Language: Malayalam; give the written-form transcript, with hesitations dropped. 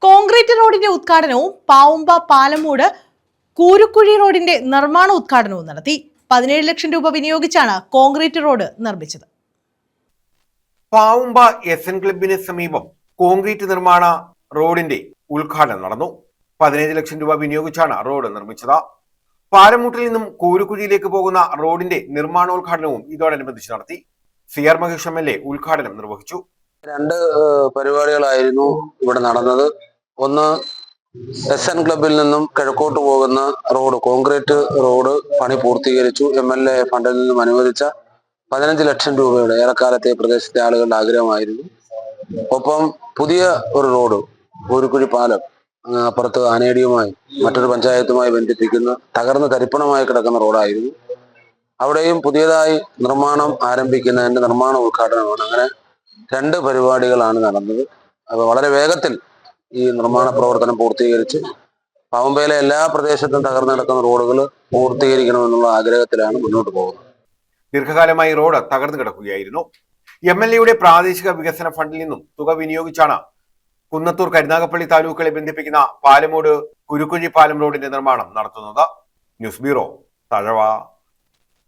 കോൺക്രീറ്റ് റോഡിന്റെ ഉദ്ഘാടനവും പാവുമ്പ പാലമൂട് കൂരുക്കുഴി റോഡിന്റെ നിർമ്മാണ ഉദ്ഘാടനവും നടത്തി. 17 ലക്ഷം രൂപ വിനിയോഗിച്ചാണ് കോൺക്രീറ്റ് റോഡ് നിർമ്മിച്ചത്. പാവുമ്പ എസ്എൻ ക്ലബിന് സമീപം കോൺക്രീറ്റ് നിർമ്മാണ റോഡിന്റെ ഉദ്ഘാടനം നടന്നു. 15 ലക്ഷം രൂപ വിനിയോഗിച്ചാണ് റോഡ് നിർമ്മിച്ചത്. പാലമൂട്ടിൽ നിന്നും കൂരുക്കുഴിയിലേക്ക് പോകുന്ന റോഡിന്റെ നിർമ്മാണോദ്ഘാടനവും ഇതോടനുബന്ധിച്ച് നടത്തി. CR മഹേഷ് MLA ഉദ്ഘാടനം നിർവഹിച്ചു. രണ്ട് പരിപാടികളായിരുന്നു ഇവിടെ നടന്നത്. ഒന്ന്, എസ്എൻ ക്ലബിൽ നിന്നും കിഴക്കോട്ട് പോകുന്ന റോഡ്, കോൺക്രീറ്റ് റോഡ് പണി പൂർത്തീകരിച്ചു. MLA ഫണ്ടിൽ നിന്നും അനുവദിച്ച 15 ലക്ഷം രൂപയുടെ ഏറെക്കാലത്തെ പ്രദേശത്തെ ആളുകളുടെ ആഗ്രഹമായിരുന്നു. ഒപ്പം പുതിയ ഒരു റോഡ്, കൂരുക്കുഴി പാലം, അപ്പുറത്ത് ആനേടിയുമായി മറ്റൊരു പഞ്ചായത്തുമായി ബന്ധിപ്പിക്കുന്ന തകർന്ന് തരിപ്പണമായി കിടക്കുന്ന റോഡായിരുന്നു. അവിടെയും പുതിയതായി നിർമ്മാണം ആരംഭിക്കുന്നതിന്റെ നിർമ്മാണ ഉദ്ഘാടനമാണ്. അങ്ങനെ രണ്ട് പരിപാടികളാണ് നടന്നത്. അപ്പോൾ വളരെ വേഗത്തിൽ ഈ നിർമ്മാണ പ്രവർത്തനം പൂർത്തീകരിച്ച് പാവുമ്പയിലെ എല്ലാ പ്രദേശത്തും തകർന്നു കിടക്കുന്ന റോഡുകൾ പൂർത്തീകരിക്കണമെന്നുള്ള ആഗ്രഹത്തിലാണ് മുന്നോട്ട് പോകുന്നത്. ദീർഘകാലമായി റോഡ് തകർന്നു കിടക്കുകയായിരുന്നു. MLAയുടെ പ്രാദേശിക വികസന ഫണ്ടിൽ നിന്നും തുക വിനിയോഗിച്ചാണ് കുന്നത്തൂർ കരുനാഗപ്പള്ളി താലൂക്കുകളെ ബന്ധിപ്പിക്കുന്ന പാലമൂട് കുരുക്കുഴി പാലം റോഡിന്റെ നിർമ്മാണം നടത്തുന്നത്. News bureau, Thazhava.